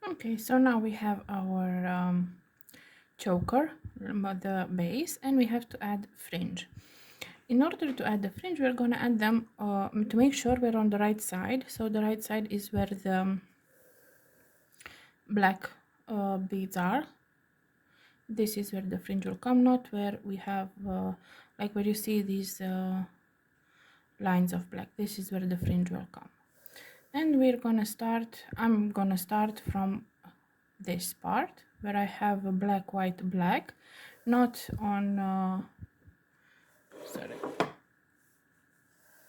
Okay, so now we have our choker, the base, and we have to add fringe. In order to add the fringe, we're going to add them to make sure we're on the right side. So the right side is where the black beads are. This is where the fringe will come, not where we have like where you see these lines of black. This is where the fringe will come. And we're gonna start, I'm gonna start from this part where I have a black, white, black, not on sorry,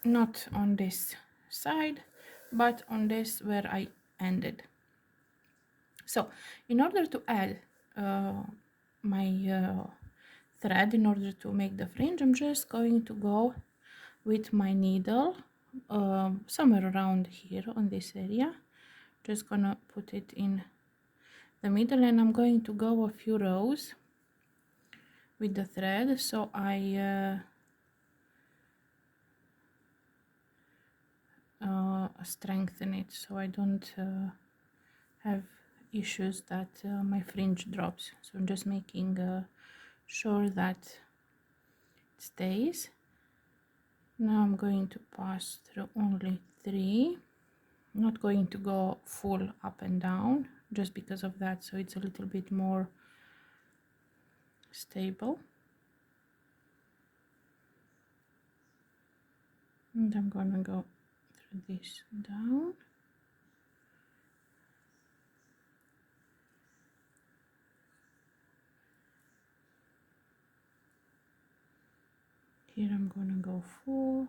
not on this side, but on this where I ended. So in order to add my thread, in order to make the fringe, I'm just going to go with my needle somewhere around here on this area. Just gonna put it in the middle, and I'm going to go a few rows with the thread, so I strengthen it, so I don't have issues that my fringe drops. So I'm just making sure that it stays. Now I'm going to pass through only 3, not going to go full up and down just because of that, so it's a little bit more stable. And I'm gonna go through this down. Here I'm gonna go full.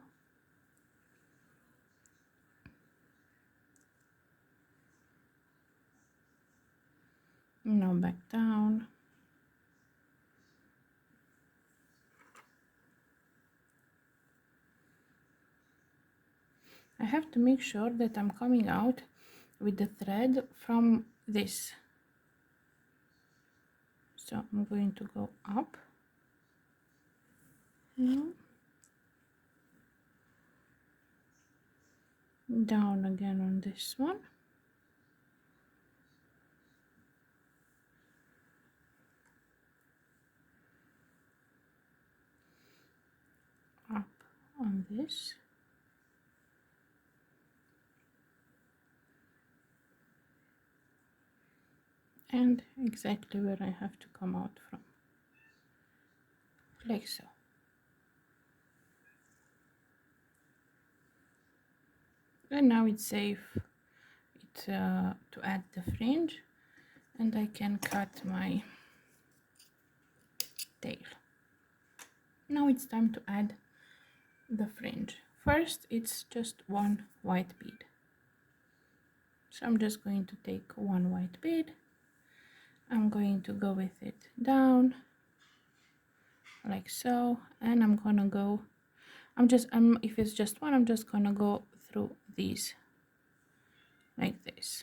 Now back down. I have to make sure that I'm coming out with the thread from this. So I'm going to go up. Now. Down again on this one. Up on this. And exactly where I have to come out from, like so. And now it's safe to add the fringe, and I can cut my tail. Now it's time to add the fringe. First, it's just one white bead. So I'm just going to take one white bead. I'm going to go with it down like so, and I'm gonna go, if it's just one, I'm just gonna go through these like this.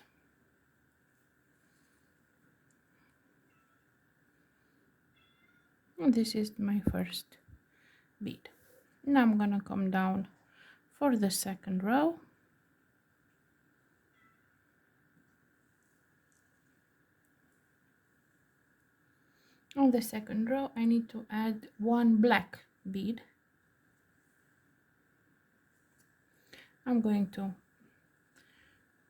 And this is my first bead. Now I'm gonna come down for the second row. On the second row, I need to add one black bead. I'm going to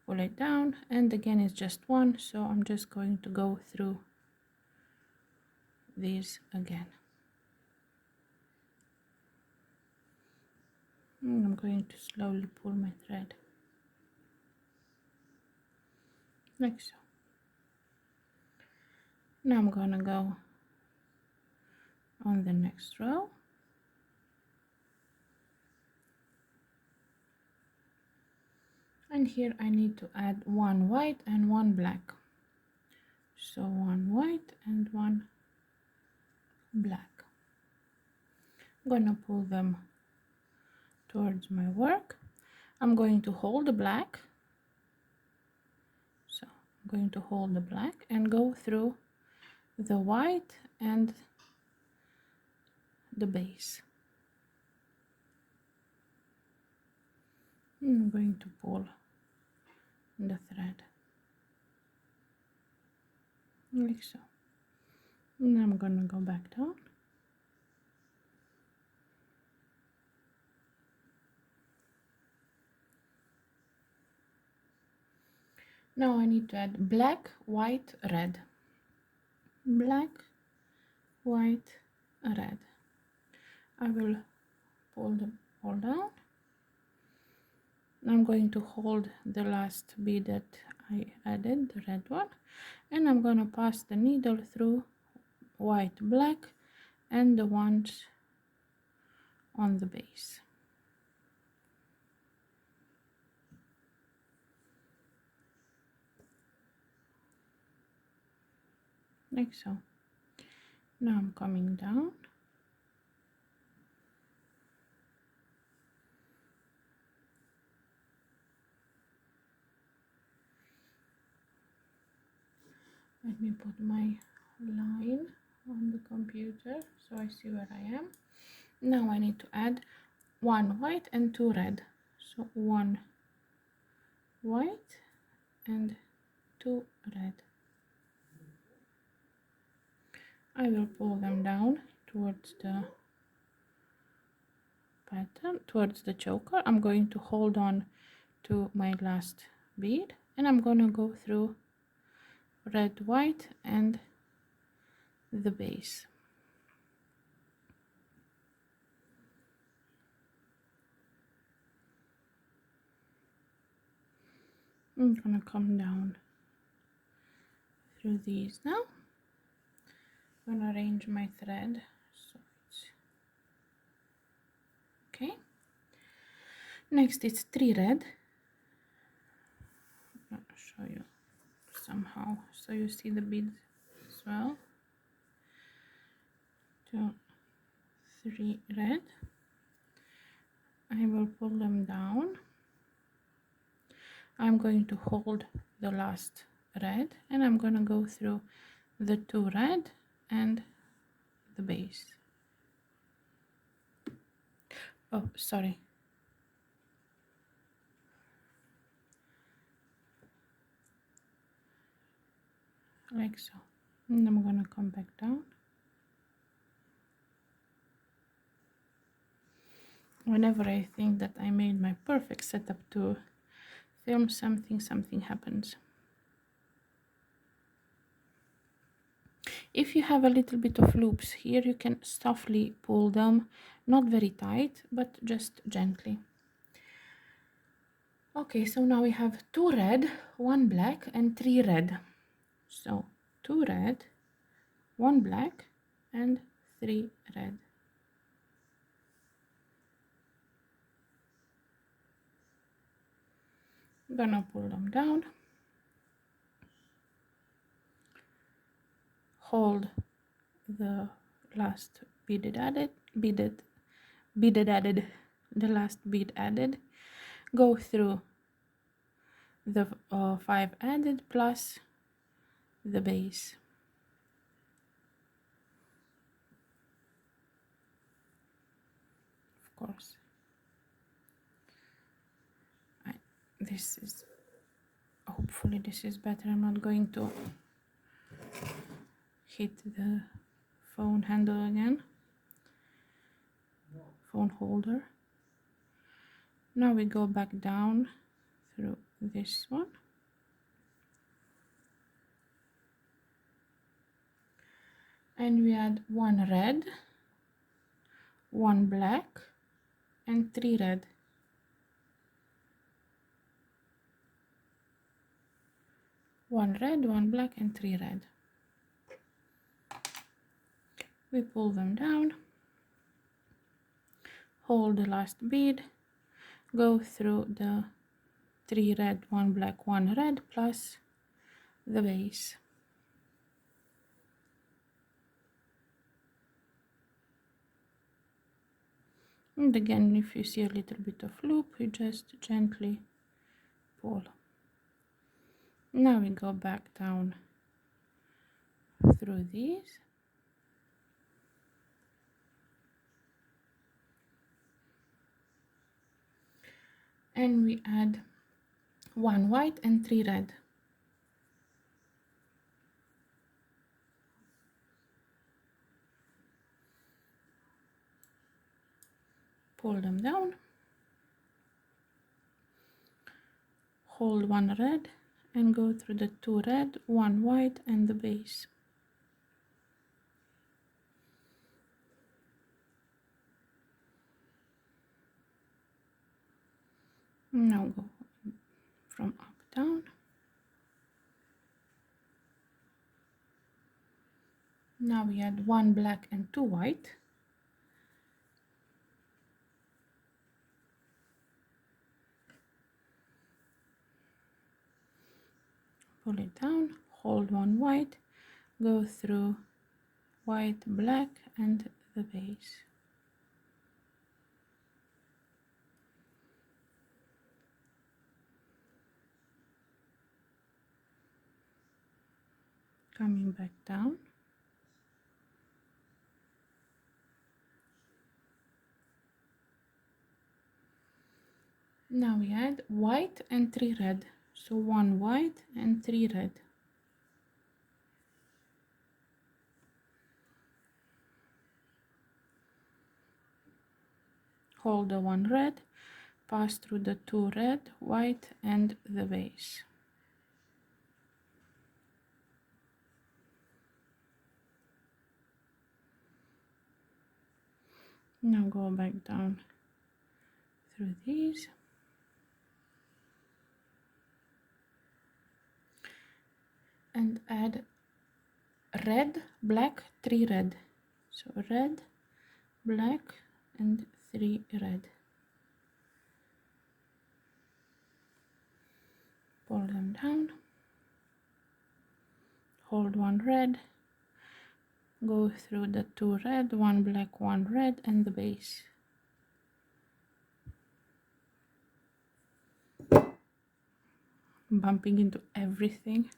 pull it down, and again it's just one, so I'm just going to go through these again. And I'm going to slowly pull my thread like so. Now I'm gonna go on the next row. And here I need to add one white and one black. So one white and one black. I'm gonna pull them towards my work. I'm going to hold the black. So I'm going to hold the black and go through the white and the base. I'm going to pull the thread. like so. And I'm gonna go back down. Now I need to add black, white, red. Black, white, red. I will pull them all down. I'm going to hold the last bead that I added, the red one, and I'm going to pass the needle through white, black, and the ones on the base. Like so. Now I'm coming down. Let me put my line on the computer so I see where I am. Now I need to add one white and two red. So one white and two red. I will pull them down towards the pattern, towards the choker. I'm going to hold on to my last bead and I'm going to go through red, white, and the base. I'm going to come down through these now. I'm going to arrange my thread so it's okay. Next it's 3 red. I'll show you somehow so you see the beads as well. 2, 3 red. I will pull them down. I'm going to hold the last red and I'm going to go through the 2 red and the base. Oh, sorry. Like so. And I'm going to come back down. Whenever I think that I made my perfect setup to film something happens. If you have a little bit of loops here, you can softly pull them, not very tight, but just gently. Okay, so now we have 2 red, 1 black, and 3 red. So 2 red, 1 black, and 3 red. I'm gonna pull them down. Hold the last beaded added, the last bead added. Go through the 5 added plus the base. Of course. This is, hopefully this is better. I'm not going to hit the phone handle again, phone holder. Now we go back down through this one. And we add 1 red, 1 black, and 3 red. One red, 1 black, and 3 red. We pull them down, hold the last bead, go through the 3 red, 1 black, 1 red plus the base. And again, if you see a little bit of loop, you just gently pull. Now we go back down through these. And we add 1 white and 3 red. pull them down, hold one red and go through the 2 red, 1 white and the base. Now go from up down. Now we add 1 black and 2 white. Pull it down, hold 1 white, go through white, black and the base. Coming back down. Now we add white and 3 red. So 1 white and 3 red. Hold the 1 red, pass through the 2 red, white and the base. Now go back down through these. And add red, black, 3 red. So red, black and 3 red. Pull them down. Hold 1 red. Go through the 2 red, 1 black, 1 red and the base. Bumping into everything.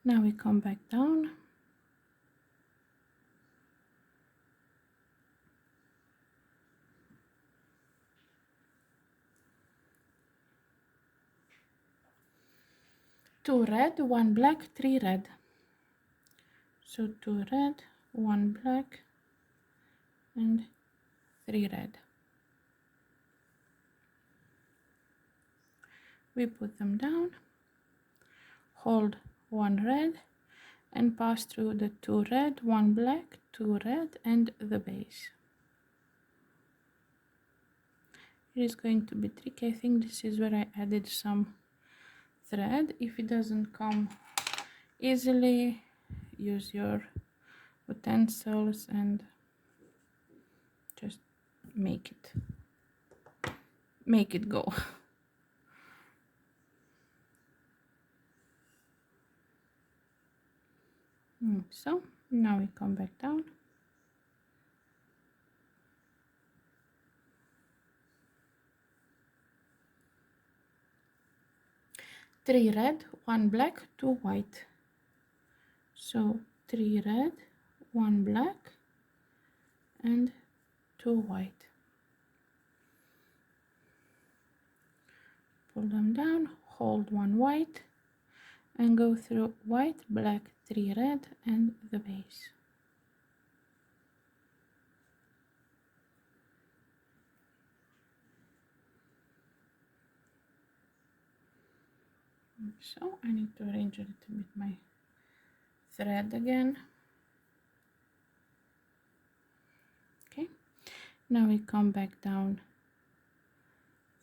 Now we come back down. Two red, 1 black, 3 red. So 2 red, 1 black and 3 red. We put them down, hold 1 red and pass through the 2 red, 1 black, 2 red and the base. It is going to be tricky. I think this is where I added some thread. If it doesn't come easily, use your utensils and just make it go. So now we come back down. Three red, 1 black, 2 white. So 3 red, 1 black and 2 white. Pull them down, hold 1 white and go through white, black, 3 red and the base. So I need to arrange a little bit my thread again. Okay, now we come back down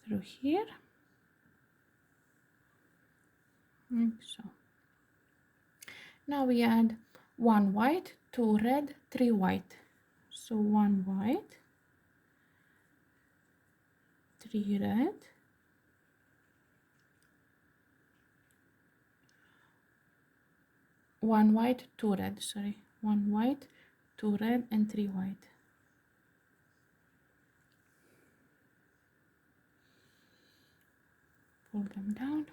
through here, like so. Now we add 1 white, 2 red, 3 white. So 1 white, 3 red, 1 white, 2 red, sorry, 1 white, 2 red and 3 white. Pull them down,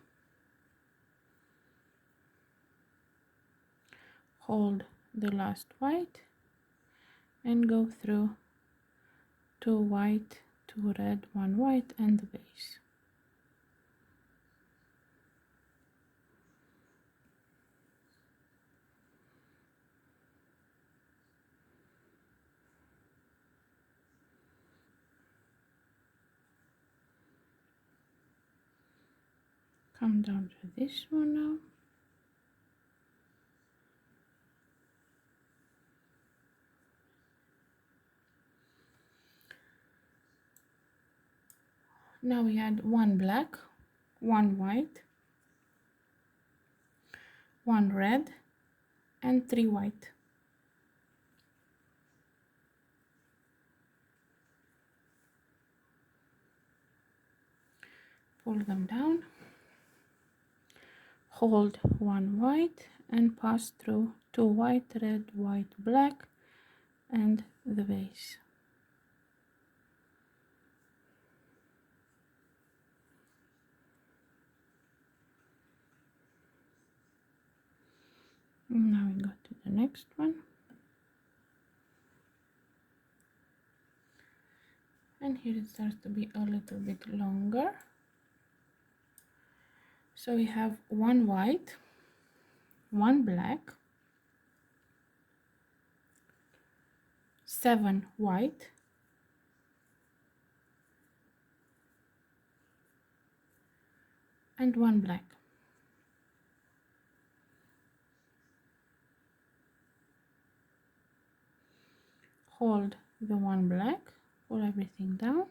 hold the last white and go through 2 white, 2 red, 1 white and the base. Come down to this one now. Now we add one black, one white, one red, and 3 white. Pull them down, hold one white and pass through 2 white, red, white, black, and the base. Now we go to the next one. And here it starts to be a little bit longer. So we have one white, one black, 7 white, and one black. Hold the one black, pull everything down,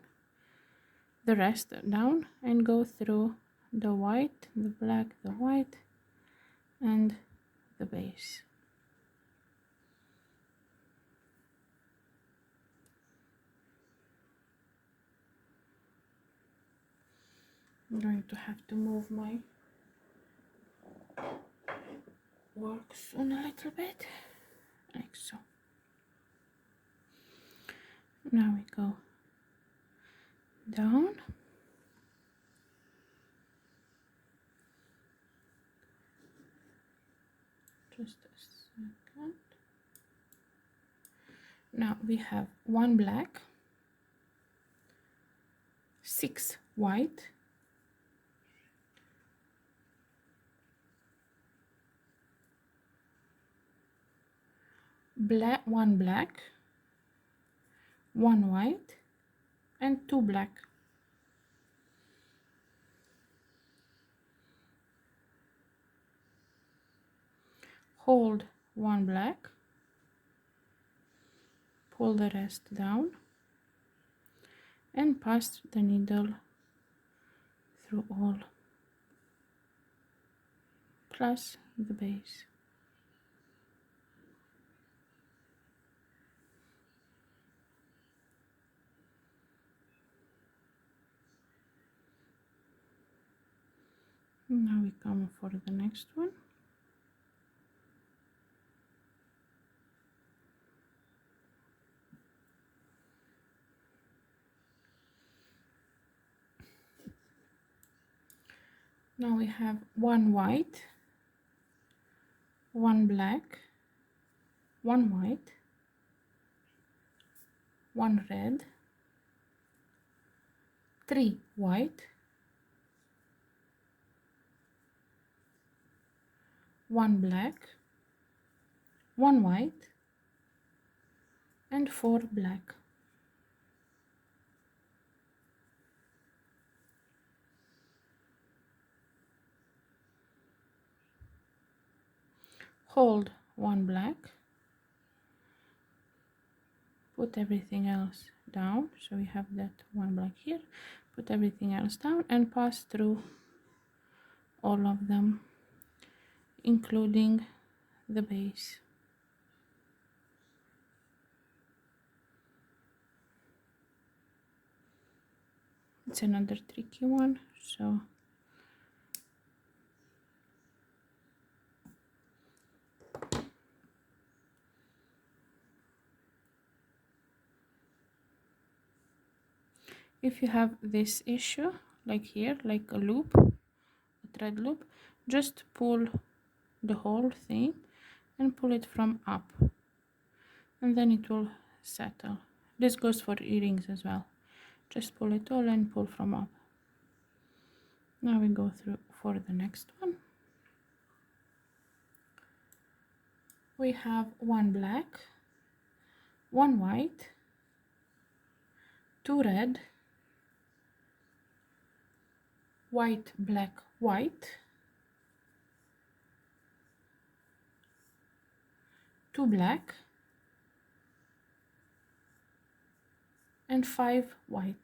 the rest down, and go through the white, the black, the white, and the base. I'm going to have to move my work soon a little bit, like so. Now we go down, just a second. Now we have one black, 6 white, one black, 1 white, and 2 black. Hold one black, pull the rest down, and pass the needle through all plus the base. Now we come for the next one. Now we have one white, one black, one white, one red, 3 white, 1 black, 1 white, and 4 black. Hold one black, put everything else down, so we have that one black here, put everything else down and pass through all of them, including the base. It's another tricky one, so if you have this issue, like here, like a loop, a thread loop, just pull the whole thing and pull it from up, and then it will settle. This goes for earrings as well. Just pull it all and pull from up. Now we go through for the next one. We have one black, one white, 2 red, white, black, white, 2 black, and 5 white.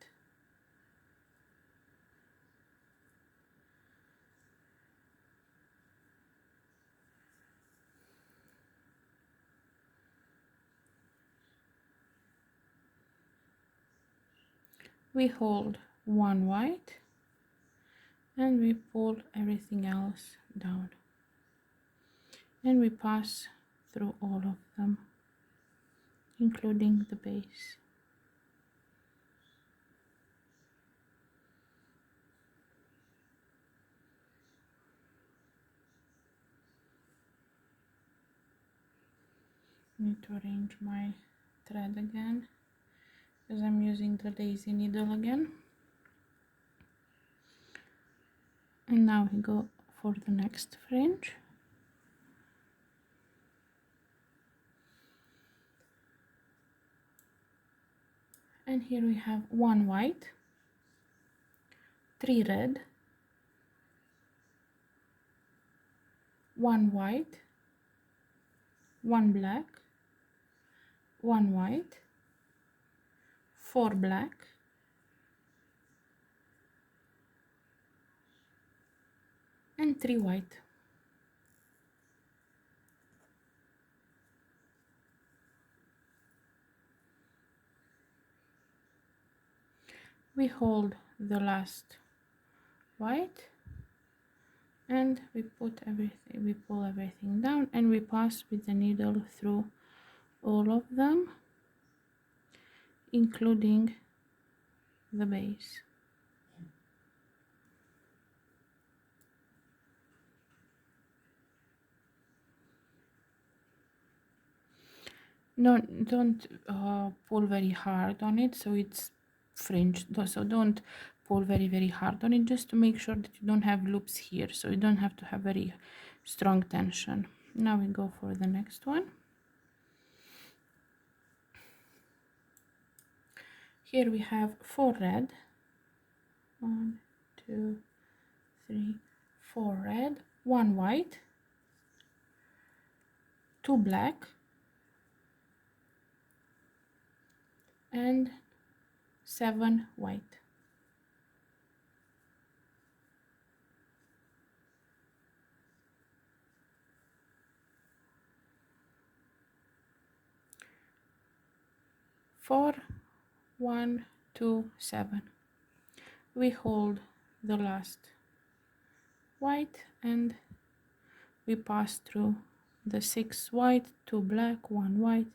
We hold 1 white and we pull everything else down, and we pass through all of them, including the base. Need to arrange my thread again because I'm using the lazy needle again. And now we go for the next fringe. And here we have 1 white, 3 red, 1 white, 1 black, 1 white, 4 black, and 3 white. We hold the last white and we pull everything down, and we pass with the needle through all of them, including the base. No, don't pull very hard on it so it's fringe. So don't pull very hard on it, just to make sure that you don't have loops here, so you don't have to have very strong tension. Now we go for the next one. Here we have 4 red, 1 2 3 4 red, 1 white, 2 black, and 7 white. Four, 1 2 7. We hold the last white and we pass through the 6 white, 2 black, 1 white,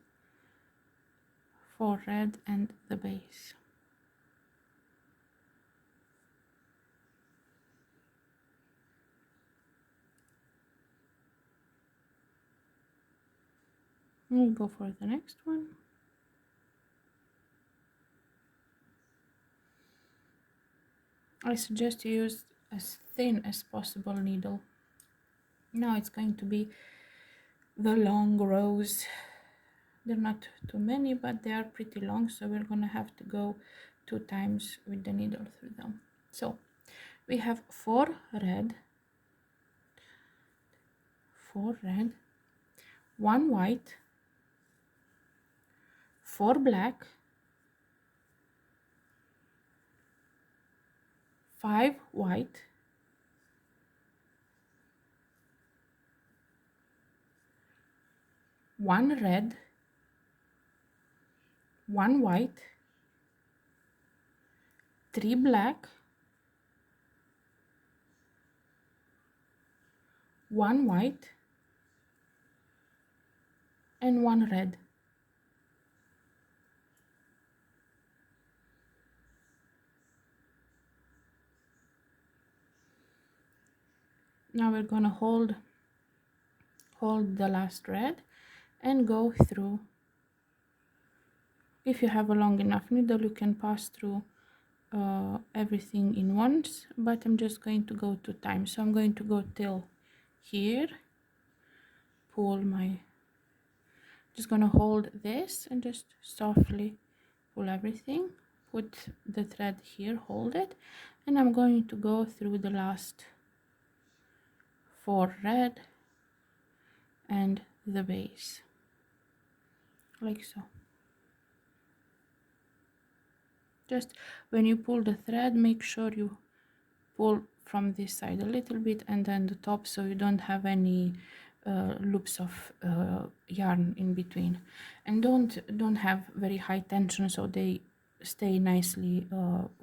4 red, and the base. We'll go for the next one. I suggest you use as thin as possible needle. Now it's going to be the long rows. They're not too many, but they are pretty long, so we're gonna have to go 2 times with the needle through them. So we have 4 red, 1 white, 4 black, 5 white, 1 red, 1 white, 3 black, 1 white, and 1 red. Now we're gonna hold the last red and go through. If you have a long enough needle, you can pass through everything in once, but I'm just going to go 2 times. So I'm going to go till here, just gonna hold this and just softly pull everything, put the thread here, hold it, and I'm going to go through the last 4 red and the base, like so. Just when you pull the thread, make sure you pull from this side a little bit and then the top, so you don't have any loops of yarn in between. And don't have very high tension, so they stay nicely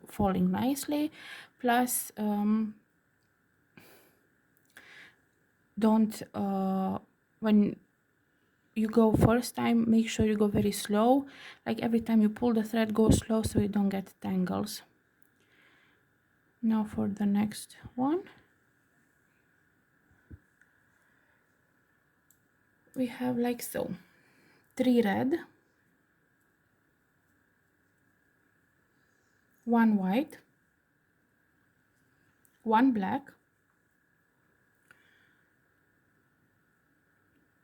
falling nicely. Plus don't when you go first time, make sure you go very slow, like every time you pull the thread, go slow so you don't get tangles. Now for the next one, we have like so, 3 red, 1 white, 1 black,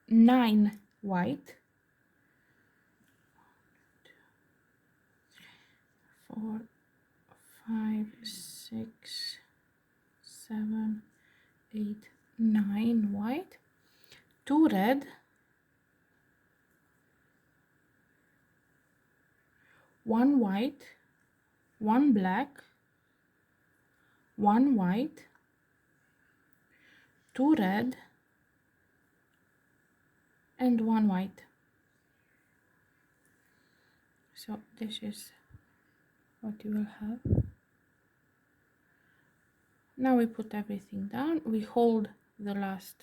9 white, 4, 5, 6, 7, 8, 9 white, 2 red, 1 white, 1 black, 1 white, 2 red, and 1 white. So this is what you will have. Now we put everything down, we hold the last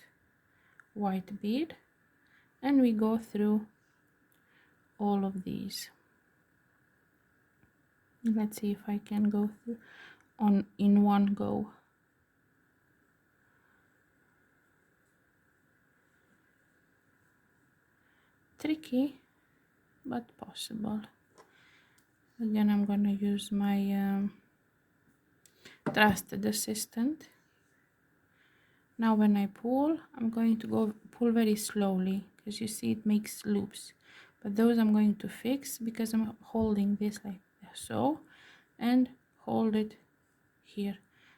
white bead and we go through all of these. Let's see if I can go through in one go. Tricky, but possible. Again, I'm gonna use my trusted assistant. Now when I pull, I'm going to go pull very slowly, because you see it makes loops, but those I'm going to fix because I'm holding this like so and hold it here.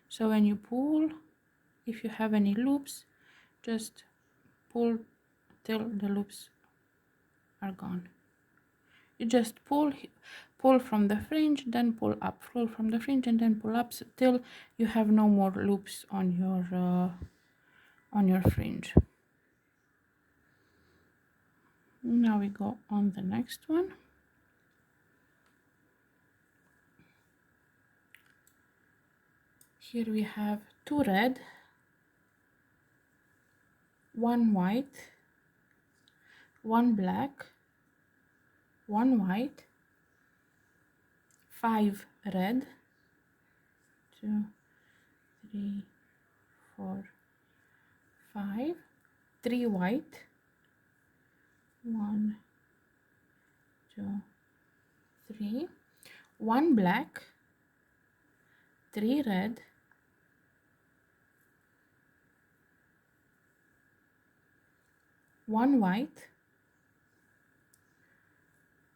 So when you pull, if you have any loops, just pull till the loops are gone. You just pull from the fringe, then pull up, pull from the fringe and then pull up till you have no more loops on your fringe. Now we go on the next one. Here we have 2 red, 1 white, 1 black, 1 white, 5 red, 2, 3, 4, 5, 3 white, 1, 2, 3, 1 black, 3 red, 1 white,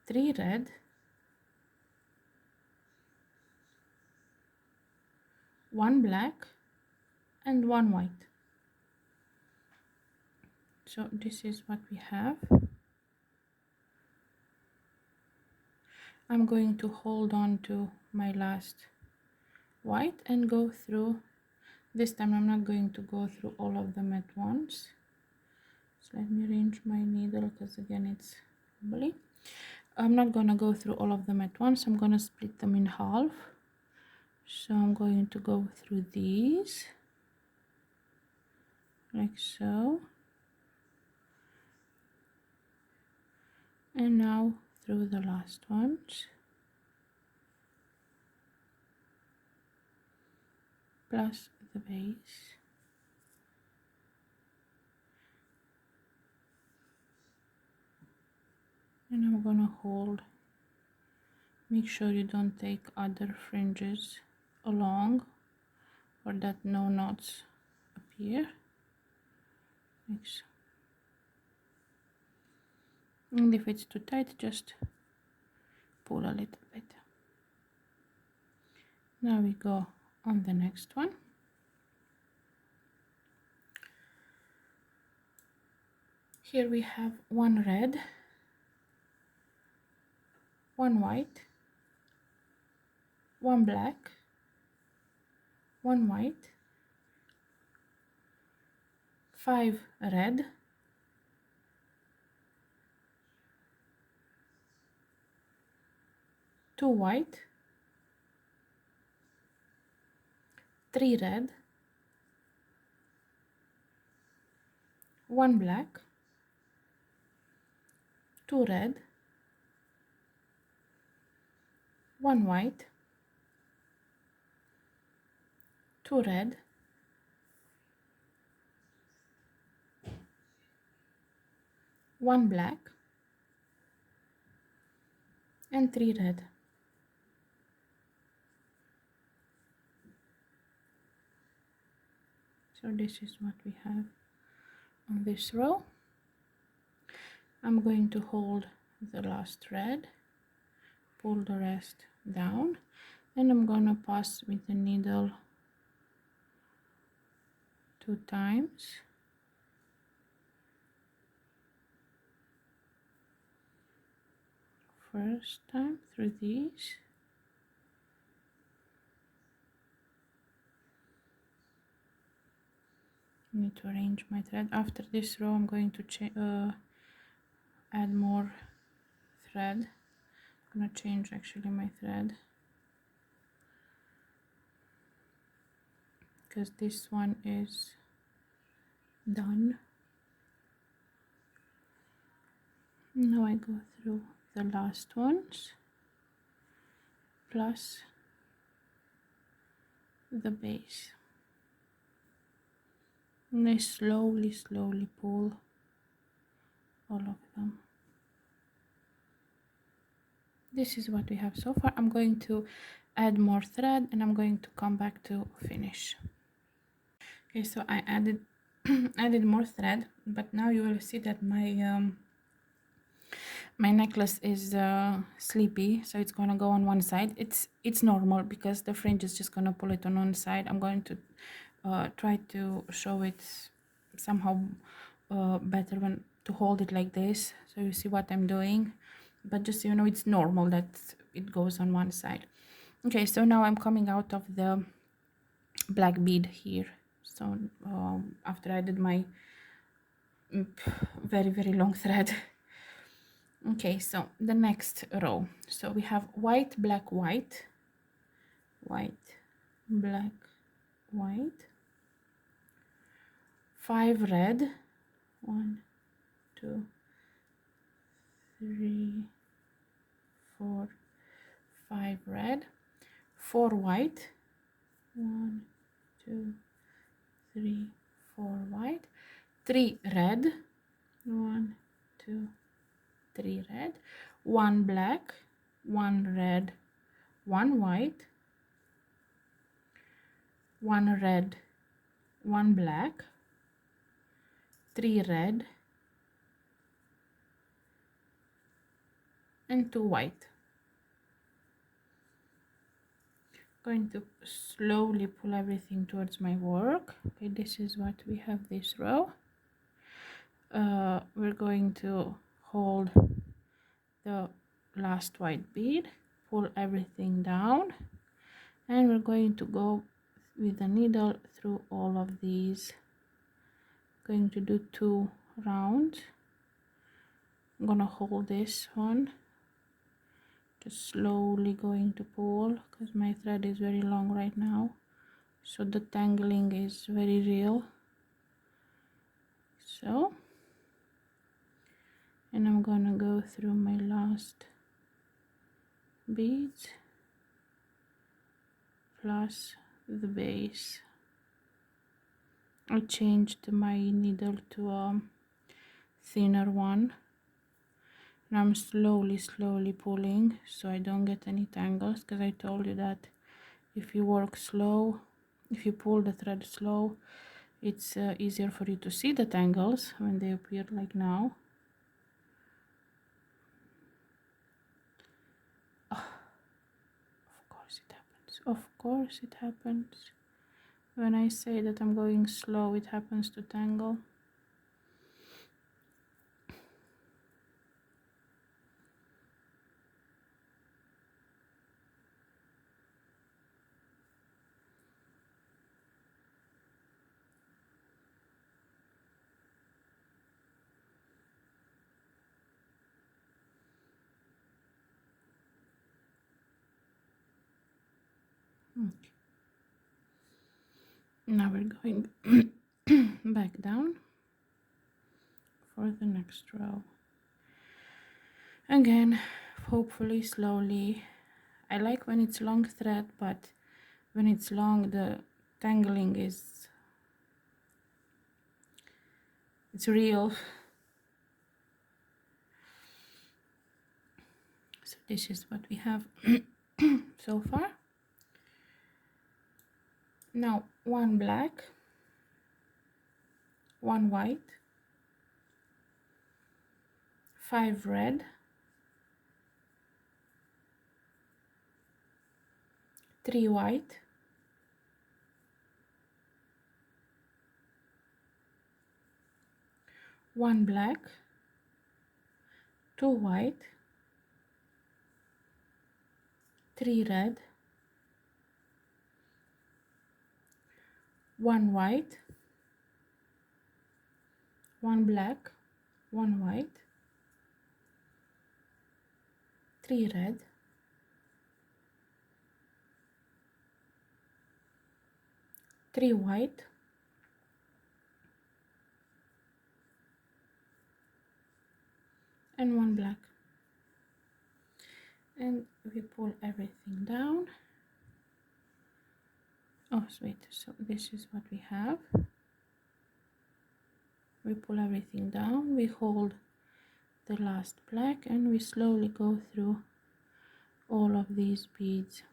3 red, 1 black, and 1 white. So this is what we have. I'm going to hold on to my last white and go through. This time I'm not going to go through all of them at once. So let me arrange my needle, because again it's wobbly. I'm not gonna go through all of them at once. I'm gonna split them in half. So I'm going to go through these like so, and now through the last ones, plus the base. And I'm gonna hold. Make sure you don't take other fringes along, or that no knots appear, like so. And if it's too tight, just pull a little bit. Now we go on the next one. Here we have one red, one white, one black, one white, 5 red, 2 white, 3 red, 1 black, 2 red, 1 white, 2 red, 1 black, and 3 red. So this is what we have on this row. I'm going to hold the last thread, pull the rest down, and I'm gonna pass with the needle 2 times. First time through these, I need to arrange my thread. After this row I'm going to add more thread. I'm gonna change actually my thread because this one is done. Now I go through the last ones plus the base, and I slowly pull all of them. This is what we have so far. I'm going to add more thread and I'm going to come back to finish. Okay, so I added added more thread, but now you will see that my necklace is sleepy, so it's gonna go on one side. It's normal because the fringe is just gonna pull it on one side. I'm going to try to show it somehow better when to hold it like this, so you see what I'm doing. But just so you know, it's normal that it goes on one side. Okay, so now I'm coming out of the black bead here. So after I did my very long thread. Okay, so the next row, so we have white, black, white, white, black, white, 5 red, 1, 2, 3, 4, 5 red, 4 white, 1, 2, 3, 4 white, 3 red, 1, 2, 3 red, 1 black, 1 red, 1 white, 1 red, 1 black, 3 red, and 2 white. Going to slowly pull everything towards my work. Okay, this is what we have this row. We're going to hold the last white bead, pull everything down, and we're going to go with the needle through all of these. Going to do 2 rounds. I'm gonna hold this one, just slowly going to pull because my thread is very long right now, so the tangling is very real. So, and I'm gonna go through my last beads plus the base. I changed my needle to a thinner one, and I'm slowly pulling so I don't get any tangles, because I told you that if you work slow, if you pull the thread slow, it's easier for you to see the tangles when they appear like now. Of course it happens. Of course it happens. When I say that I'm going slow, it happens to tangle. Okay. Now we're going back down for the next row. Again, hopefully slowly. I like when it's long thread, but when it's long, the tangling is, it's real. So this is what we have so far. Now one black, one white, 5 red, 3 white, 1 black, 2 white, 3 red, 1 white, 1 black, 1 white, 3 red, 3 white, and 1 black. And we pull everything down. Oh wait, so this is what we have. We pull everything down, we hold the last black, and we slowly go through all of these beads.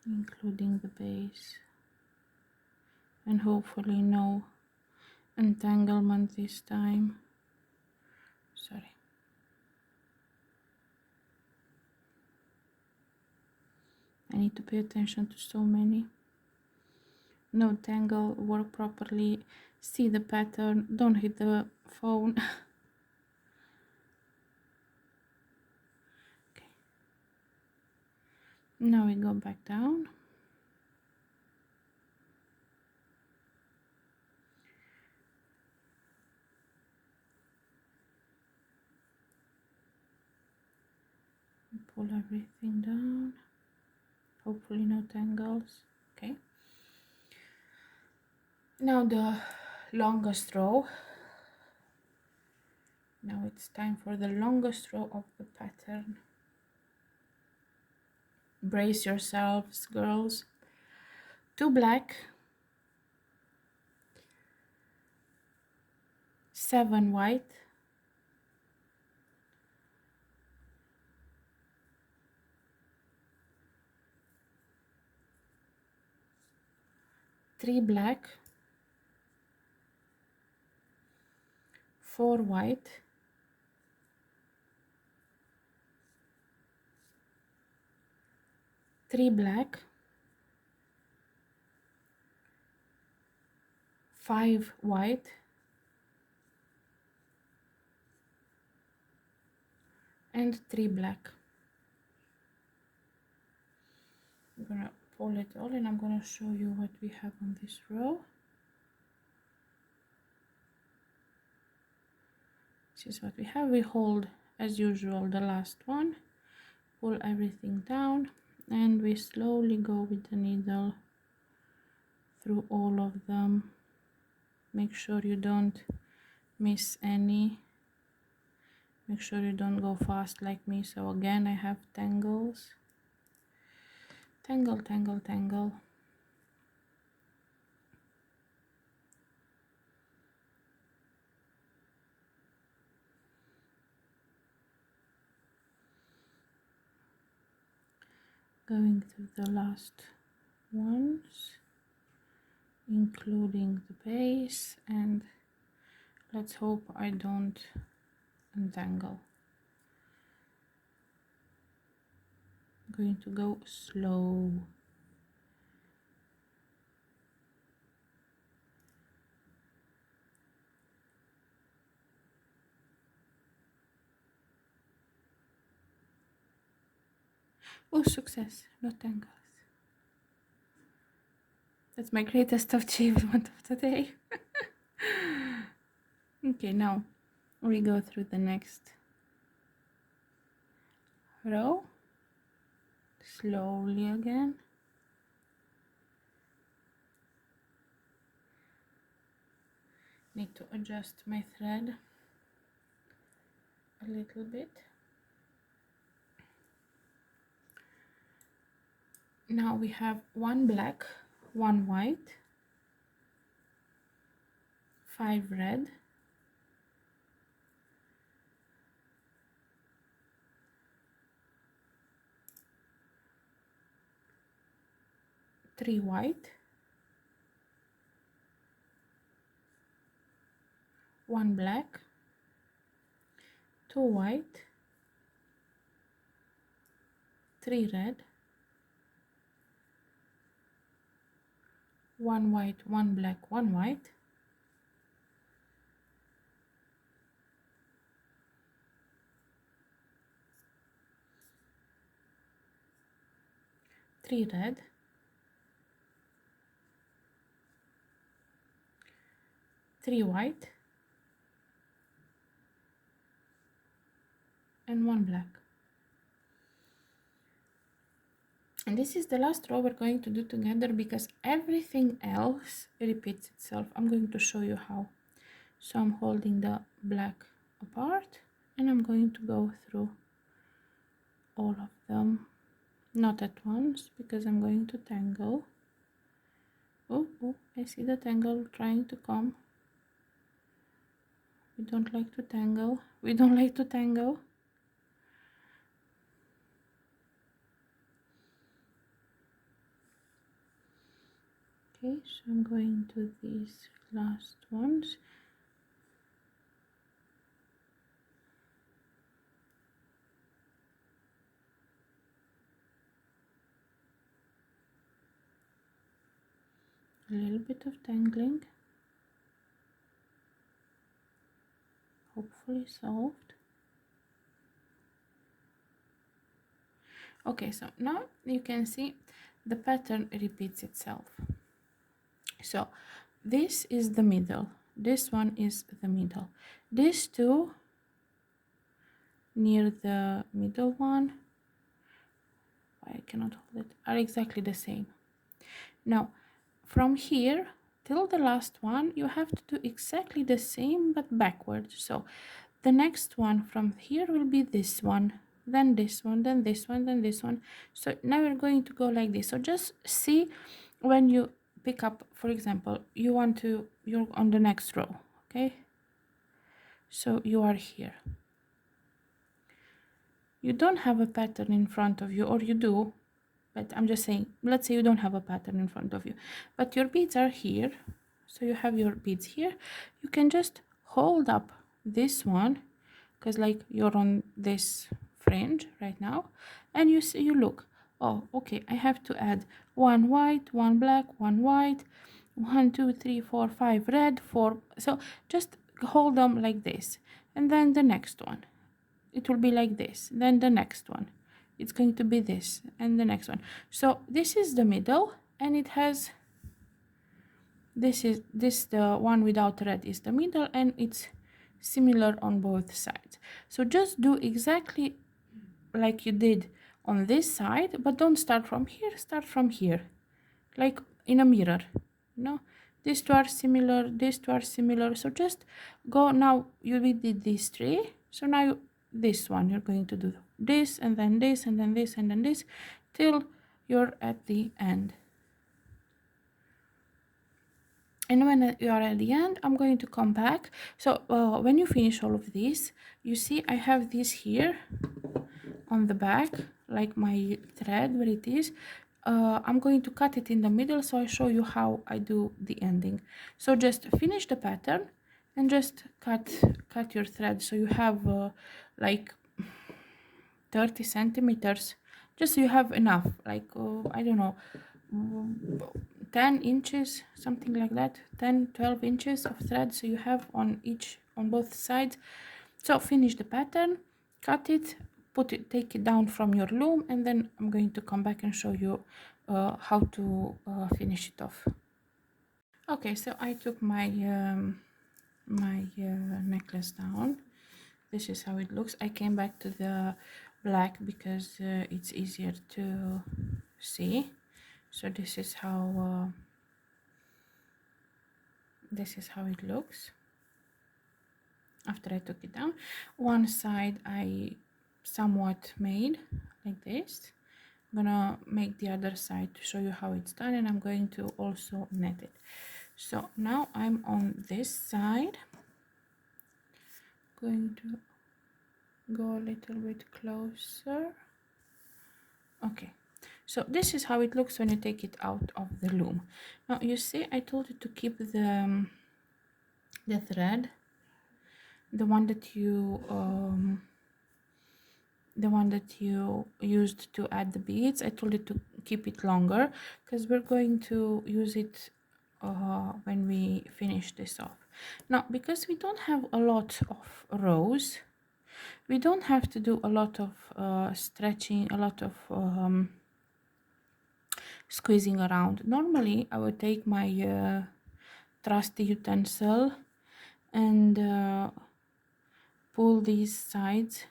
Including the base, and hopefully no entanglement this time. Sorry. I need to pay attention to so many. No tangle, work properly, see the pattern, don't hit the phone. Okay. Now we go back down. Pull everything down. Hopefully no tangles. Okay. Now the longest row. Now it's time for the longest row of the pattern. Brace yourselves, girls. 2 black, 7 white, 3 black, 4 white, 3 black, 5 white, and 3 black. I'm gonna pull it all, and I'm gonna show you what we have on this row. This is what we have. We hold as usual the last one, pull everything down, and we slowly go with the needle through all of them. Make sure you don't miss any. Make sure you don't go fast like me. So again, I have tangles. Tangle, tangle, tangle. Going through the last ones, including the base, and let's hope I don't untangle. I'm going to go slow. Oh, success, no tangles. That's my greatest achievement of the day. Okay, now we go through the next row slowly again. Need to adjust my thread a little bit. Now we have one black, one white, 5 red, 3 white, 1 black, 2 white, 3 red, 1 white, 1 black, 1 white, 3 red, 3 white, and 1 black. And this is the last row we're going to do together because everything else repeats itself. I'm going to show you how. So I'm holding the black apart and I'm going to go through all of them, not at once because I'm going to tangle. Oh, I see the tangle trying to come. We don't like to tangle. We don't like to tangle. Okay, so I'm going to these last ones. A little bit of tangling. Hopefully solved. Okay, so now you can see the pattern repeats itself. So this is the middle, this one is the middle, these two near the middle one, I cannot hold it, are exactly the same. Now from here till the last one you have to do exactly the same but backwards. So the next one from here will be this one, then this one, then this one, then this one. So now we're going to go like this. So just see when you pick up, for example, you're on the next row, okay? So you are here. You don't have a pattern in front of you, or you do, but I'm just saying, let's say you don't have a pattern in front of you, but your beads are here. So you have your beads here. You can just hold up this one, because like you're on this fringe right now, and you see, you look, oh, okay, I have to add 1 white, 1 black, 1 white, 1 2 3 4 5 red, 4. So just hold them like this, and then the next one it will be like this, then the next one it's going to be this, and the next one. So this is the middle, and it has this the one without red is the middle, and it's similar on both sides. So just do exactly like you did on this side, but don't start from here, start from here, like in a mirror, you know, these two are similar, these two are similar. So just go, now you did these 3, so now this one you're going to do this, and then this, and then this, and then this, till you're at the end. And when you are at the end, I'm going to come back. So when you finish all of these, you see I have this here on the back, like my thread where it is. I'm going to cut it in the middle, so I show you how I do the ending. So just finish the pattern and just cut your thread, so you have like 30 centimeters, just so you have enough, like I don't know, 10 inches, something like that, 10-12 inches of thread, so you have on both sides. So finish the pattern, cut it, take it down from your loom, and then I'm going to come back and show you how to finish it off. Okay, so I took my necklace down. This is how it looks. I came back to the black because it's easier to see. So this is how it looks after I took it down. One side I somewhat made like this. I'm gonna make the other side to show you how it's done, and I'm going to also net it. So now I'm on this side, going to go a little bit closer. Okay, so this is how it looks when you take it out of the loom. Now you see I told you to keep the thread, the one that you used to add the beads. I told you to keep it longer because we're going to use it when we finish this off. Now because we don't have a lot of rows, we don't have to do a lot of stretching, a lot of squeezing around. Normally I would take my trusty utensil and pull these sides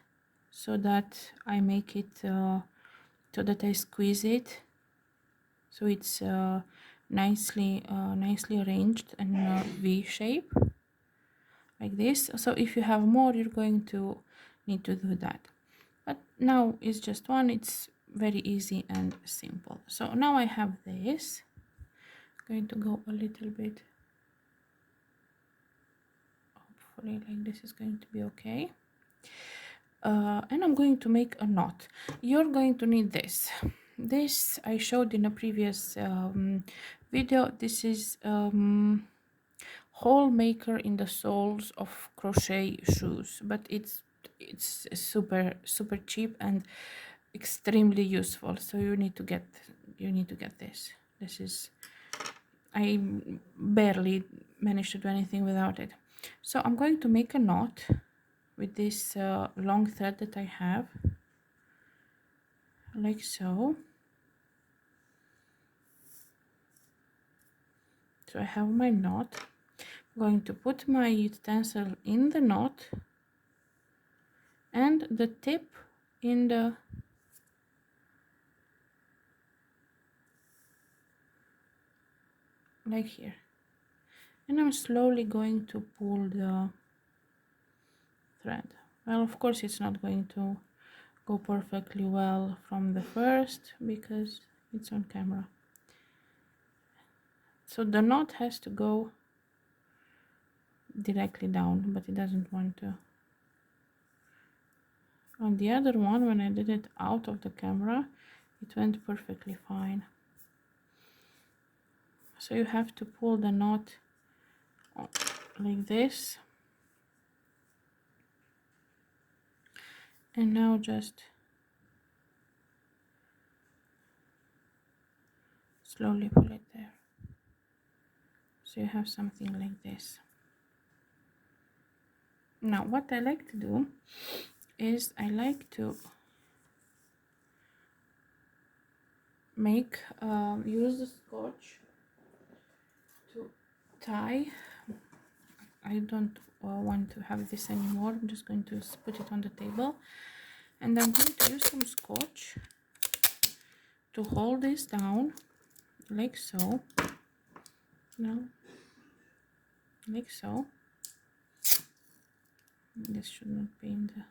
so that I make it so that I squeeze it so it's nicely arranged and V shape like this. So if you have more, you're going to need to do that, but now it's just one. It's very easy and simple. So now I have this. I'm going to go a little bit, hopefully like this is going to be okay. And I'm going to make a knot. You're going to need this I showed in a previous video. This is hole maker in the soles of crochet shoes, but it's super cheap and extremely useful. So you need to get this. This is, I barely managed to do anything without it. So I'm going to make a knot with this long thread that I have, like so. So I have my knot. I'm going to put my utensil in the knot and the tip in the like here, and I'm slowly going to pull the thread. Well, of course it's not going to go perfectly well from the first because it's on camera. So the knot has to go directly down, but it doesn't want to. On the other one, when I did it out of the camera, it went perfectly fine. So you have to pull the knot like this, and now just slowly pull it there. So you have something like this. Now what I like to do is I like to make use the scotch to tie. I don't want to have this anymore. I'm just going to put it on the table, and I'm going to use some scotch to hold this down like so. Now like so. This should not be in the,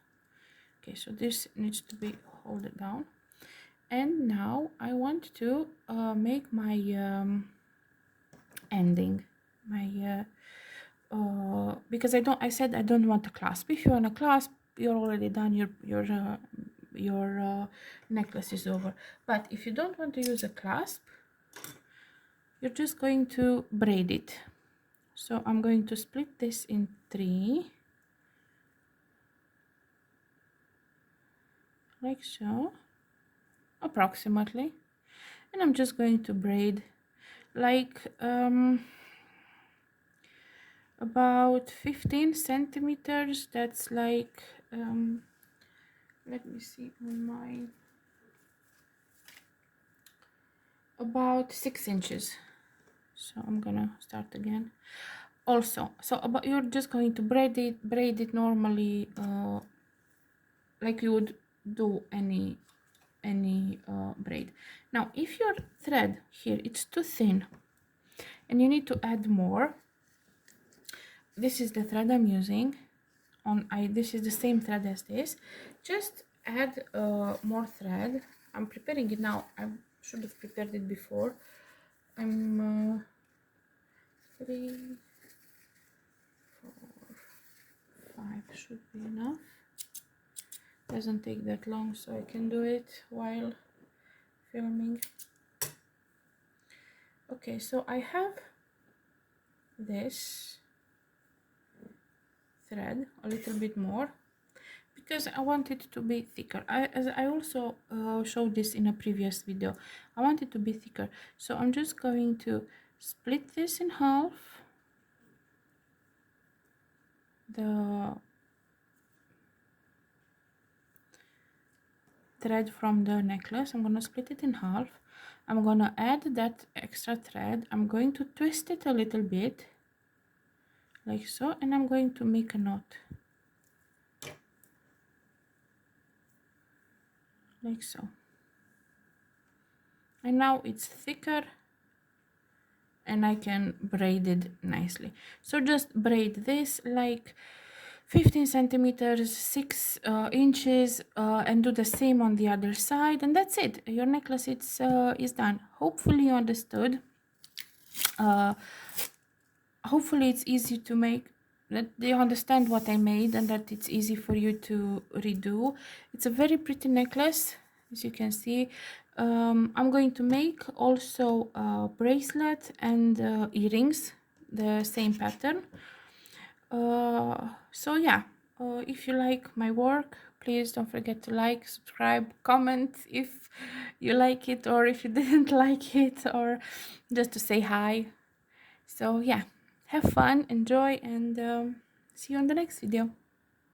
okay, so this needs to be hold it down. And now I want to make my ending, my because I said I don't want a clasp. If you want a clasp, you're already done. Your necklace is over. But if you don't want to use a clasp, you're just going to braid it. So I'm going to split this in 3, like so, approximately, and I'm just going to braid like about 15 centimeters. That's like let me see on mine, about 6 inches. so I'm gonna start again. Also, so but you're just going to braid it normally, like you would do any braid. Now if your thread here it's too thin and you need to add more, this is the thread I'm using on. This is the same thread as this. Just add more thread. I'm preparing it now. I should have prepared it before. I'm 3, 4, 5 should be enough. Doesn't take that long, so I can do it while filming. Okay, so I have this thread a little bit more because I want it to be thicker. As I also showed this in a previous video, I want it to be thicker, so I'm just going to split this in half, the thread from the necklace. I'm gonna split it in half. I'm gonna add that extra thread. I'm going to twist it a little bit like so, and I'm going to make a knot like so, and now it's thicker and I can braid it nicely. So just braid this like 15 centimeters, 6 inches, and do the same on the other side, and that's it. Your necklace is done. Hopefully you understood. Hopefully it's easy to make, that you understand what I made and that it's easy for you to redo. It's a very pretty necklace, as you can see. I'm going to make also a bracelet and earrings, the same pattern. So yeah, if you like my work, please don't forget to like, subscribe, comment if you like it, or if you didn't like it, or just to say hi. So yeah, have fun, enjoy, and see you on the next video.